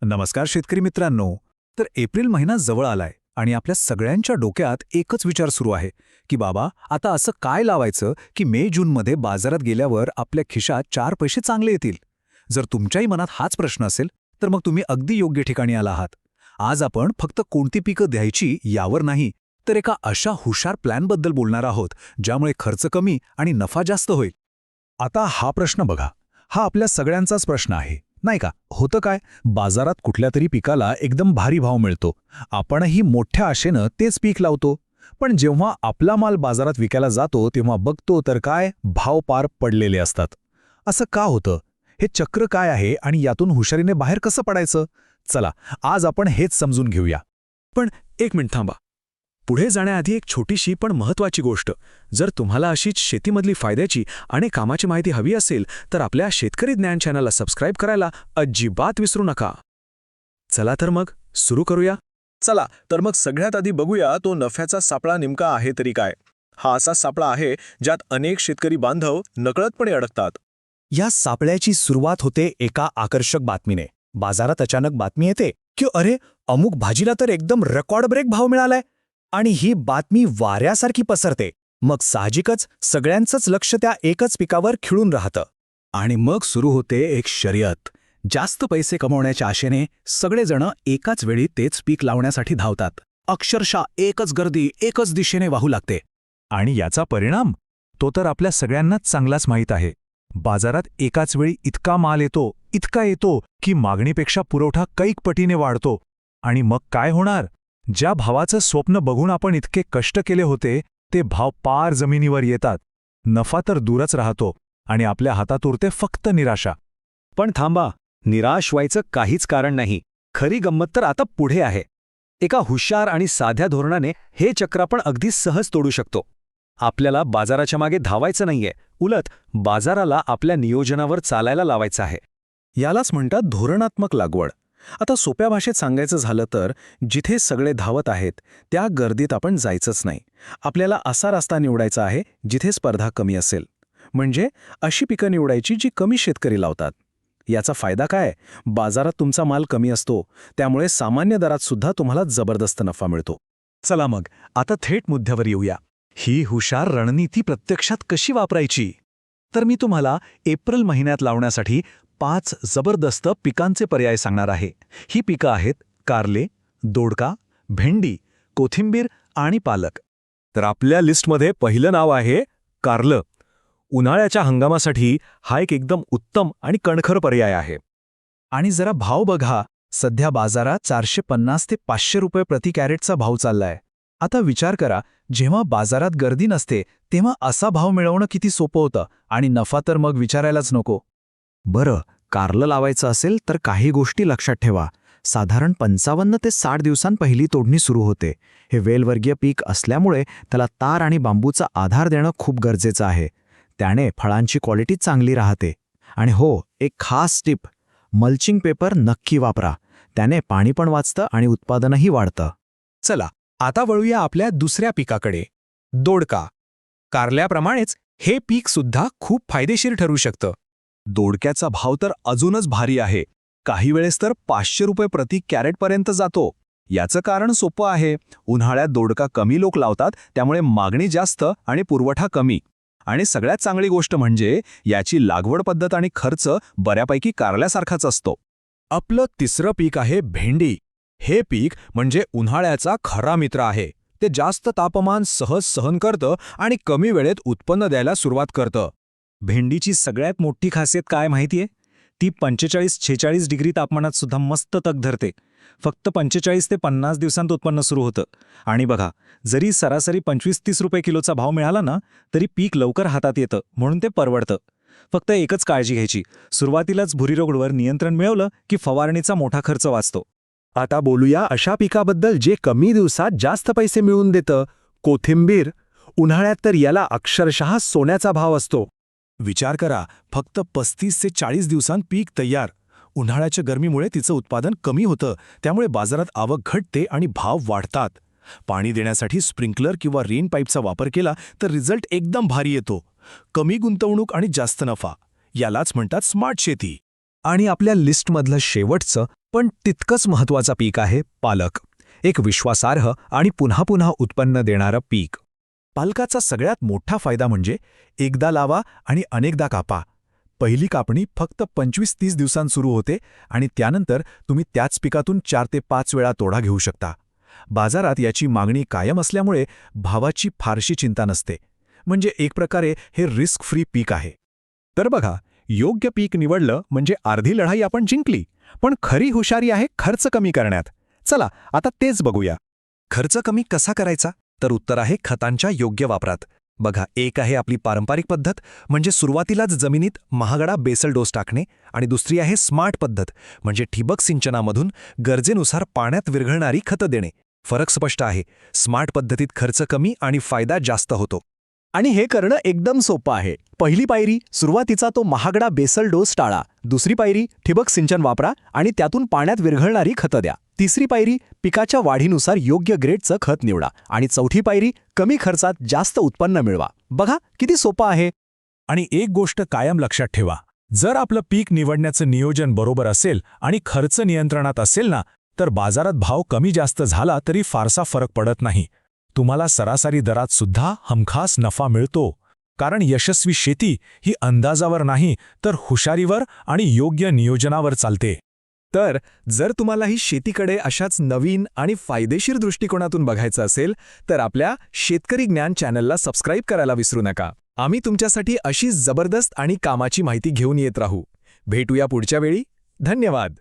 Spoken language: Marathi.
नमस्कार शेतकरी मित्रांनो. तर एप्रिल महिना जवळ आलाय आणि आपल्या सगळ्यांच्या डोक्यात एकच विचार सुरू आहे की बाबा आता असं काय लावायचं की मे जूनमध्ये बाजारात गेल्यावर आपल्या खिशात 4 पैसे चांगले येतील. जर तुमच्याही मनात हाच प्रश्न असेल तर मग तुम्ही अगदी योग्य ठिकाणी आला आहात. आज आपण फक्त कोणती पिकं द्यायची यावर नाही तर एका अशा हुशार प्लॅनबद्दल बोलणार आहोत ज्यामुळे खर्च कमी आणि नफा जास्त होईल. आता हा प्रश्न बघा, हा आपल्या सगळ्यांचाच प्रश्न आहे नाही का? होतं काय, बाजारात कुठल्या तरी पिकाला एकदम भारी भाव मिळतो, आपणही मोठ्या आशेनं तेच पीक लावतो. पण जेव्हा आपला माल बाजारात विकायला जातो तेव्हा बघतो तर काय, भाव पार पडलेले असतात. असं का होतं? हे चक्र काय आहे आणि यातून हुशारीने बाहेर कसं पडायचं? चला आज आपण हेच समजून घेऊया. पण एक मिनिट थांबा. पुढे जाण्याआधी एक छोटीशी पण महत्त्वाची गोष्ट. जर तुम्हाला अशीच शेतीमधली फायद्याची आणि कामाची माहिती हवी असेल तर आपल्या शेतकरी ज्ञान चॅनलला सबस्क्राईब करायला अजिबात विसरू नका. चला तर मग सुरू करूया. चला तर मग सगळ्यात आधी बघूया तो नफ्याचा सापळा नेमका आहे तरी काय. हा असा सापळा आहे ज्यात अनेक शेतकरी बांधव नकळतपणे अडकतात. या सापळ्याची सुरुवात होते एका आकर्षक बातमीने. बाजारात अचानक बातमी येते की अरे, अमुक भाजीला तर एकदम रेकॉर्ड ब्रेक भाव मिळालाय. आणि ही बातमी वाऱ्यासारखी पसरते. मग साहजिकच सगळ्यांचंच लक्ष त्या एकच पिकावर खिळून राहतं. आणि मग सुरू होते एक शर्यत. जास्त पैसे कमवण्याच्या आशेने सगळेजण एकाच वेळी तेच पीक लावण्यासाठी धावतात. अक्षरशः एकच गर्दी एकच दिशेने वाहू लागते. आणि याचा परिणाम तो तर आपल्या सगळ्यांनाच चांगलाच माहीत आहे. बाजारात एकाच वेळी इतका माल येतो, इतका येतो की मागणीपेक्षा पुरवठा कैक पटीने वाढतो. आणि मग काय होणार? ज्या भावाचं स्वप्न बघून आपण इतके कष्ट केले होते ते भाव पार जमिनीवर येतात. नफा तर दूरच राहतो आणि आपल्या हातात उरते फक्त निराशा. पण थांबा, निराश व्हायचं काहीच कारण नाही. खरी गंमत तर आता पुढे आहे. एका हुशार आणि साध्या धोरणाने हे चक्र आपण अगदी सहज तोडू शकतो. आपल्याला बाजाराच्या मागे धावायचं नाहीये, उलट बाजाराला आपल्या नियोजनावर चालायला लावायचं आहे. यालाच म्हणतात धोरणात्मक लागवड. आता सोप्या भाषेत सांगायचं झालं तर जिथे सगळे धावत आहेत त्या गर्दीत आपण जायचंच नाही. आपल्याला असा रस्ता निवडायचा आहे जिथे स्पर्धा कमी असेल. म्हणजे अशी पिकं निवडायची जी कमी शेतकरी लावतात. याचा फायदा काय? बाजारात तुमचा माल कमी असतो, त्यामुळे सामान्य दरात सुद्धा तुम्हाला जबरदस्त नफा मिळतो. चला मग आता थेट मुद्द्यावर येऊया. ही हुशार रणनीती प्रत्यक्षात कशी वापरायची? तर मी तुम्हाला एप्रिल महिन्यात लावण्यासाठी 5 जबरदस्त पिकांचे पर्याय सांगणार आहे. ही पिकं आहेत कारले, दोडका, भेंडी, कोथिंबीर आणि पालक. तर आपल्या लिस्टमध्ये पहिलं नाव आहे कारलं. उन्हाळ्याच्या हंगामासाठी हा एक एकदम उत्तम आणि कणखर पर्याय आहे. आणि जरा भाव बघा, सध्या बाजारात 450 ते 500 रुपये प्रति कॅरेटचा भाव चाललाय. आता विचार करा, जेव्हा बाजारात गर्दी नसते तेव्हा असा भाव मिळवणं किती सोपं होतं आणि नफा तर मग विचारायलाच नको. बरं, कारलं लावायचं असेल तर काही गोष्टी लक्षात ठेवा. साधारण 55 ते 60 दिवसांपहिली तोडणी सुरू होते. हे वेलवर्गीय पीक असल्यामुळे त्याला तार आणि बांबूचा आधार देणं खूप गरजेचं आहे. त्याने फळांची क्वालिटी चांगली राहते. आणि हो, एक खास टिप, मल्चिंग पेपर नक्की वापरा. त्याने पाणी पण वाचतं आणि उत्पादनही वाढतं. चला आता वळूया आपल्या दुसऱ्या पिकाकडे, दोडका. कारल्याप्रमाणेच हे पीक सुद्धा खूप फायदेशीर ठरू शकतं. दोडक्याचा भाव तर अजूनच भारी आहे. काही वेळेस तर 500 रुपये प्रति कॅरेटपर्यंत जातो. याचं कारण सोपं आहे. उन्हाळ्यात दोडका कमी लोक लावतात, त्यामुळे मागणी जास्त आणि पुरवठा कमी. आणि सगळ्यात चांगली गोष्ट म्हणजे याची लागवड पद्धत आणि खर्च बऱ्यापैकी कारल्यासारखाच असतो. आपलं तिसरं पीक आहे भेंडी. हे पीक म्हणजे उन्हाळ्याचा खरा मित्र आहे. ते जास्त तापमान सहज सहन करतं आणि कमी वेळेत उत्पन्न द्यायला सुरुवात करतं. भेंडीची सगळ्यात मोठी खासियत काय माहितीये? ती 45-46 डिग्री तापमानात सुद्धा मस्त तग धरते. फक्त 45 ते 50 दिवसांत उत्पन्न सुरू होतं. आणि बघा, जरी सरासरी 25-30 रुपये किलोचा भाव मिळाला ना तरी पीक लवकर हातात येतं, म्हणून ते परवडतं. फक्त एकच काळजी घ्यायची, सुरुवातीलाच भुरीरोगवर नियंत्रण मिळवलं की फवारणीचा मोठा खर्च वाचतो. आता बोलूया अशा पिकाबद्दल जे कमी दिवसात जास्त पैसे मिळवून देतं, कोथिंबीर. उन्हाळ्यात तर याला अक्षरशः सोन्याचा भाव असतो. विचार करा, फक्त 35 ते 40 दिवसांत पीक तयार. उन्हाळ्याच्या गरमीमुळे तिचं उत्पादन कमी होतं, त्यामुळे बाजारात आवक घटते आणि भाव वाढतात. पाणी देण्यासाठी स्प्रिंकलर किंवा रेन पाईपचा वापर केला तर रिझल्ट एकदम भारी येतो. कमी गुंतवणूक आणि जास्त नफा, यालाच म्हणतात स्मार्ट शेती. आणि आपल्या लिस्टमधलं शेवटचं पण तितकंच महत्त्वाचा पीक आहे पालक. एक विश्वासार्ह आणि पुन्हा पुन्हा उत्पन्न देणारं पीक. पालकाचा सगळ्यात मोठा फायदा म्हणजे एकदा लावा आणि अनेकदा कापा. पहिली कापणी फक्त 25-30 दिवसांत सुरू होते आणि त्यानंतर तुम्ही त्याच पिकातून 4 ते 5 वेळा तोडा घेऊ शकता. बाजारात याची मागणी कायम असल्यामुळे भावाची फारशी चिंता नसते. म्हणजे एक प्रकारे हे रिस्क फ्री पीक आहे. तर बघा, योग्य पीक निवडलं म्हणजे अर्धी लढाई आपण जिंकली. पण खरी हुशारी आहे खर्च कमी करण्यात. चला आता तेच बघूया. खर्च कमी कसा करायचा? तर उत्तर आहे खतांच्या योग्य वापरात. बघा, एक आहे आपली पारंपरिक पद्धत, म्हणजे सुरुवातीलाच जमिनीत महागडा बेसल डोस टाकणे, आणि दुसरी आहे स्मार्ट पद्धत, म्हणजे ठिबक सिंचनामधून गरजेनुसार पाण्यात विरघळणारी खतं देणे. फरक स्पष्ट आहे. स्मार्ट पद्धतीत खर्च कमी आणि फायदा जास्त होतो. आणि हे करणं एकदम सोपं आहे. पहिली पायरी, सुरुवातीचा तो महागडा बेसल डोस टाळा. दुसरी पायरी, ठिबक सिंचन वापरा आणि त्यातून पाण्यात विरघळणारी खतं द्या. तिसरी पायरी, पिकाच्या वाढीनुसार योग्य ग्रेडचं खत निवडा. आणि चौथी पायरी, कमी खर्चात जास्त उत्पन्न मिळवा. बघा किती सोपं आहे. आणि एक गोष्ट कायम लक्षात ठेवा, जर आपलं पीक निवडण्याचं नियोजन बरोबर असेल आणि खर्च नियंत्रणात असेल ना, तर बाजारात भाव कमी जास्त झाला तरी फारसा फरक पडत नाही. तुम्हाला सरासरी दरात सुद्धा हमखास नफा मिळतो. कारण यशस्वी शेती ही अंदाजावर नाही तर हुशारीवर आणि योग्य नियोजनावर चालते. तर जर तुम्हालाही शेतीकडे अशाच नवीन आणि फायदेशीर दृष्टिकोनातून बघायचं असेल तर आपल्या शेतकरी ज्ञान चॅनलला सबस्क्राईब करायला विसरू नका. आम्ही तुमच्यासाठी अशी जबरदस्त आणि कामाची माहिती घेऊन येत राहू. भेटूया पुढच्या वेळी. धन्यवाद.